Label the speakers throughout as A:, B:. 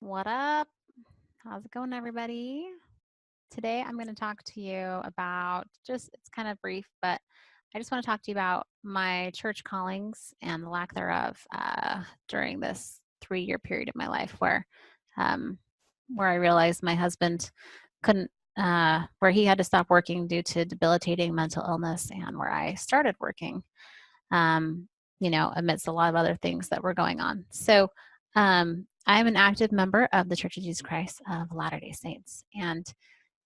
A: What up? How's it going, everybody? Today, I'm going to talk to you about it's kind of brief, but I just want to talk to you about my church callings and the lack thereof during this 3-year period of my life um, where I realized my husband couldn't, where he had to stop working due to debilitating mental illness, and where I started working um, amidst a lot of other things that were going on. So I'm an active member of the Church of Jesus Christ of Latter-day Saints. And,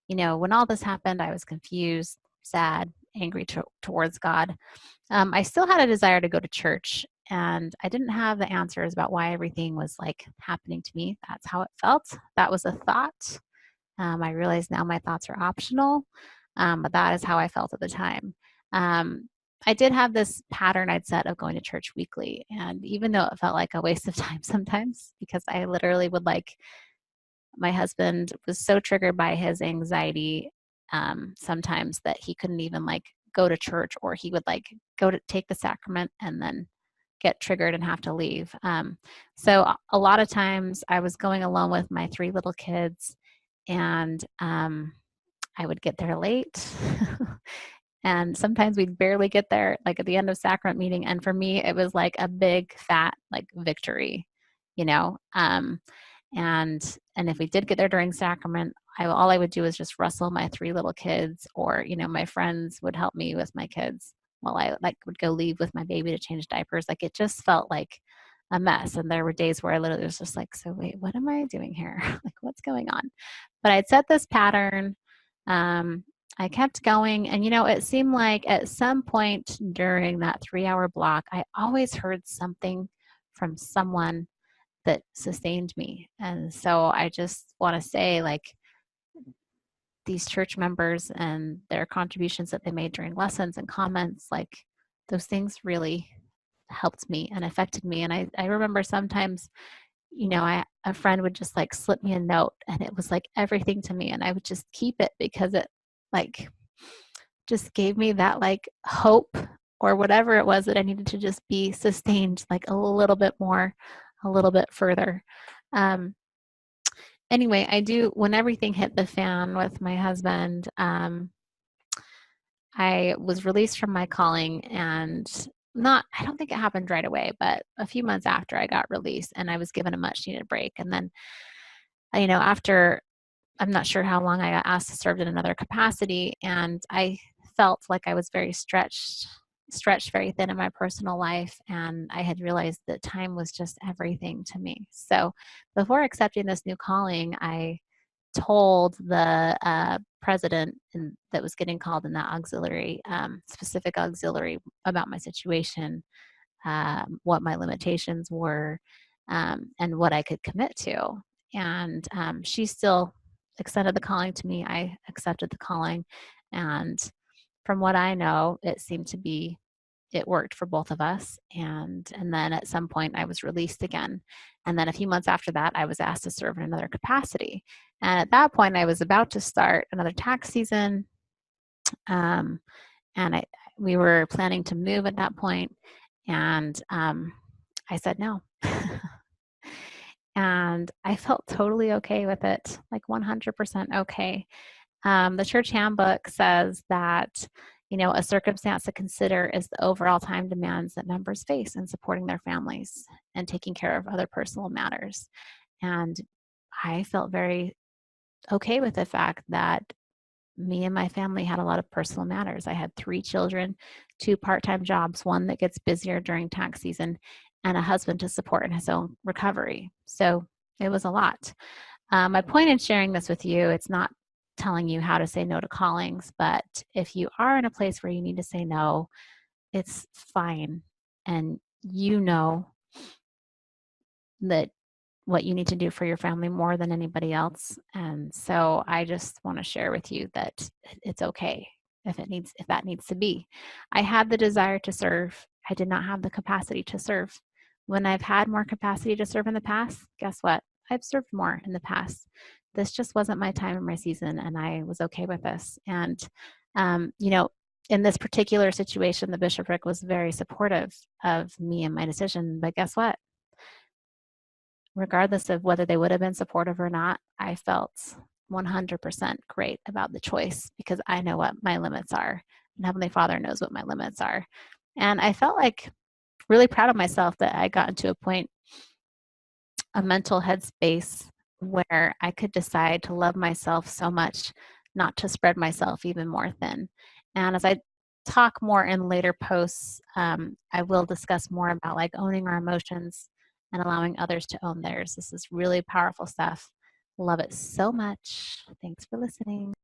A: when all this happened, I was confused, sad, angry towards God. I still had a desire to go to church, and I didn't have the answers about why everything was like happening to me. That's how it felt. That was a thought. I realize now my thoughts are optional, but that is how I felt at the time. Um, I did have this pattern I'd set of going to church weekly. And even though it felt like a waste of time sometimes, because I literally would my husband was so triggered by his anxiety sometimes that he couldn't even go to church, or he would go to take the sacrament and then get triggered and have to leave. So a lot of times I was going alone with my 3 little kids, and I would get there late. And sometimes we'd barely get there, like at the end of sacrament meeting. And for me, it was like a big fat victory, you know. And if we did get there during sacrament, all I would do is just wrestle my 3 little kids, or my friends would help me with my kids while I would go leave with my baby to change diapers. Like, it just felt like a mess. And there were days where I literally was just like, so wait, what am I doing here? Like, what's going on? But I'd set this pattern. Um, I kept going, and it seemed like at some point during that 3-hour block, I always heard something from someone that sustained me. And so I just want to say, these church members and their contributions that they made during lessons and comments, those things really helped me and affected me. And I remember sometimes, a friend would just slip me a note, and it was like everything to me, and I would just keep it because it like just gave me that hope, or whatever it was that I needed to just be sustained a little bit more, a little bit further. Um, anyway, I do, when everything hit the fan with my husband, I was released from my calling, and I don't think it happened right away, but a few months after I got released, and I was given a much needed break. And then, after, I'm not sure how long, I got asked to serve in another capacity, and I felt like I was very stretched very thin in my personal life, and I had realized that time was just everything to me. So before accepting this new calling, I told the president that was getting called in that auxiliary, specific auxiliary, about my situation, what my limitations were, and what I could commit to. And she still extended the calling to me. I accepted the calling. And from what I know, it worked for both of us. And then at some point I was released again. And then a few months after that, I was asked to serve in another capacity. And at that point, I was about to start another tax season. Um, and we were planning to move at that point, and I said no. And I felt totally okay with it, like 100% okay. The church handbook says that, a circumstance to consider is the overall time demands that members face in supporting their families and taking care of other personal matters. And I felt very okay with the fact that me and my family had a lot of personal matters. I had 3 children, 2 part-time jobs, one that gets busier during tax season, and a husband to support in his own recovery. So it was a lot. My point in sharing this with you, it's not telling you how to say no to callings, but if you are in a place where you need to say no, it's fine. And you know that what you need to do for your family more than anybody else. And so I just want to share with you that it's okay if that needs to be. I had the desire to serve. I did not have the capacity to serve. When I've had more capacity to serve in the past, guess what? I've served more in the past. This just wasn't my time or my season, and I was okay with this. And in this particular situation, the bishopric was very supportive of me and my decision. But guess what? regardless of whether they would have been supportive or not, I felt 100% great about the choice because I know what my limits are, and Heavenly Father knows what my limits are. And I felt like really proud of myself that I got into a point, a mental headspace where I could decide to love myself so much, not to spread myself even more thin. And as I talk more in later posts, I will discuss more about like owning our emotions and allowing others to own theirs. This is really powerful stuff. Love it so much. Thanks for listening.